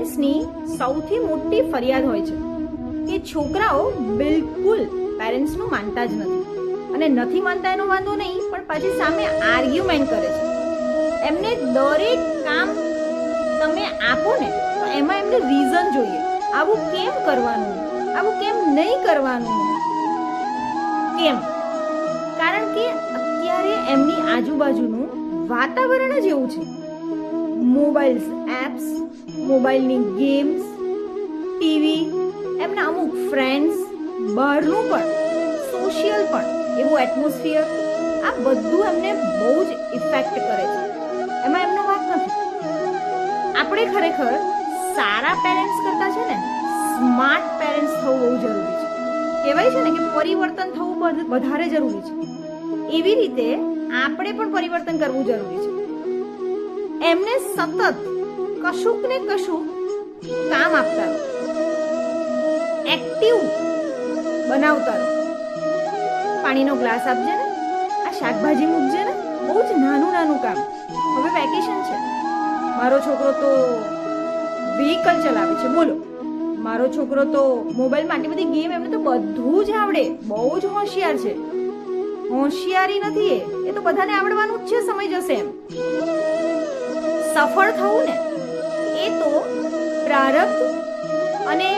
પેરેન્ટ્સની સૌથી મોટી ફરિયાદ હોય છે કે છોકરાઓ બિલકુલ પેરેન્ટ્સનું માનતા જ નથી. અને નથી માનતા એનો વાંધો નહીં, પણ પછી સામે આર્ગ્યુમેન્ટ કરે છે. એમને દરેક કામ તમે આપો ને તો એમાં એમને રીઝન જોઈએ. આવું કેમ કરવાનું, આવું કેમ નહીં કરવાનું, કેમ? કારણ કે અત્યારે એમની આજુબાજુનું વાતાવરણ જ એવું છે. મોબાઈલ્સ એપ્સ, મોબાઈલની ગેમ્સ, ટીવી, એમના અમુક ફ્રેન્ડ્સ, બહારનું પણ, સોશિયલ પણ એવું એટમોસ્ફિયર, આ બધું એમને બહુ જ ઇફેક્ટ કરે છે. એમાં એમનો વાંક નથી. આપણે ખરેખર સારા પેરેન્ટ્સ કરતા છે ને સ્માર્ટ પેરેન્ટ્સ થવું બહુ જરૂરી છે. કહેવાય છે ને કે પરિવર્તન થવું વધારે જરૂરી છે. એવી રીતે આપણે પણ પરિવર્તન કરવું જરૂરી છે. એમને સતત કશુંક ને કશુંક કામ આપતા રહો, એક્ટિવ બનાવતા રહો. પાણીનો ગ્લાસ આપજે ને, આ શાકભાજી મૂકજે ને, બહુ જ નાનું નાનું કામ. હવે વેકેશન છે, મારો છોકરો તો વ્હીકલ ચલાવે છે, બોલો. મારો છોકરો તો મોબાઈલમાં આટલી બધી ગેમ, એમને તો બધું જ આવડે, બહુ જ હોશિયાર છે. હોશિયારી નથી, એ તો બધાને આવડવાનું જ છે, સમય જશે એમ. સફળ થવું ને એ તો પ્રારબ્ધ અને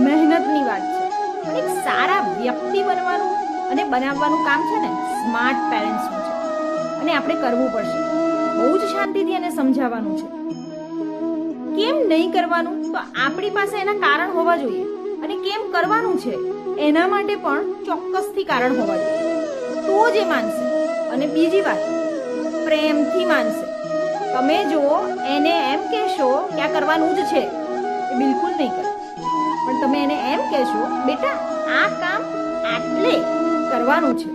મહેનતની વાત છે. પણ એક સારા વ્યક્તિ બનવાનું અને બનાવવાનું કામ છે ને સ્માર્ટ પેરેન્ટ્સનું છે. અને આપણે કરવું પડશે, બહુ જ શાંતિથી એને સમજાવવાનું છે. કેમ નહીં કરવાનું, તો આપણી પાસે એના કારણ હોવા જોઈએ. અને કેમ કરવાનું છે એના માટે પણ ચોક્કસથી કારણ હોવા જોઈએ, તો જ એ માનશે. અને બીજી વાત, પ્રેમથી માનશે. તમે જો એને એમ કહેશો કે આ કરવાનું જ છે, એ બિલકુલ નહીં કરે. પણ તમે એને એમ કહેશો, બેટા આ કામ આટલે કરવાનું છે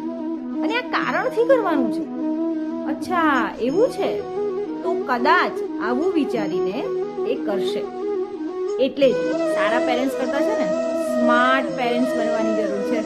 અને આ કારણથી કરવાનું છે. અચ્છા એવું છે, તો કદાચ આવું વિચારીને એ કરશે. એટલે જ સારા પેરેન્ટ્સ કરતા છે ને સ્માર્ટ પેરેન્ટ્સ બનવાની જરૂર છે.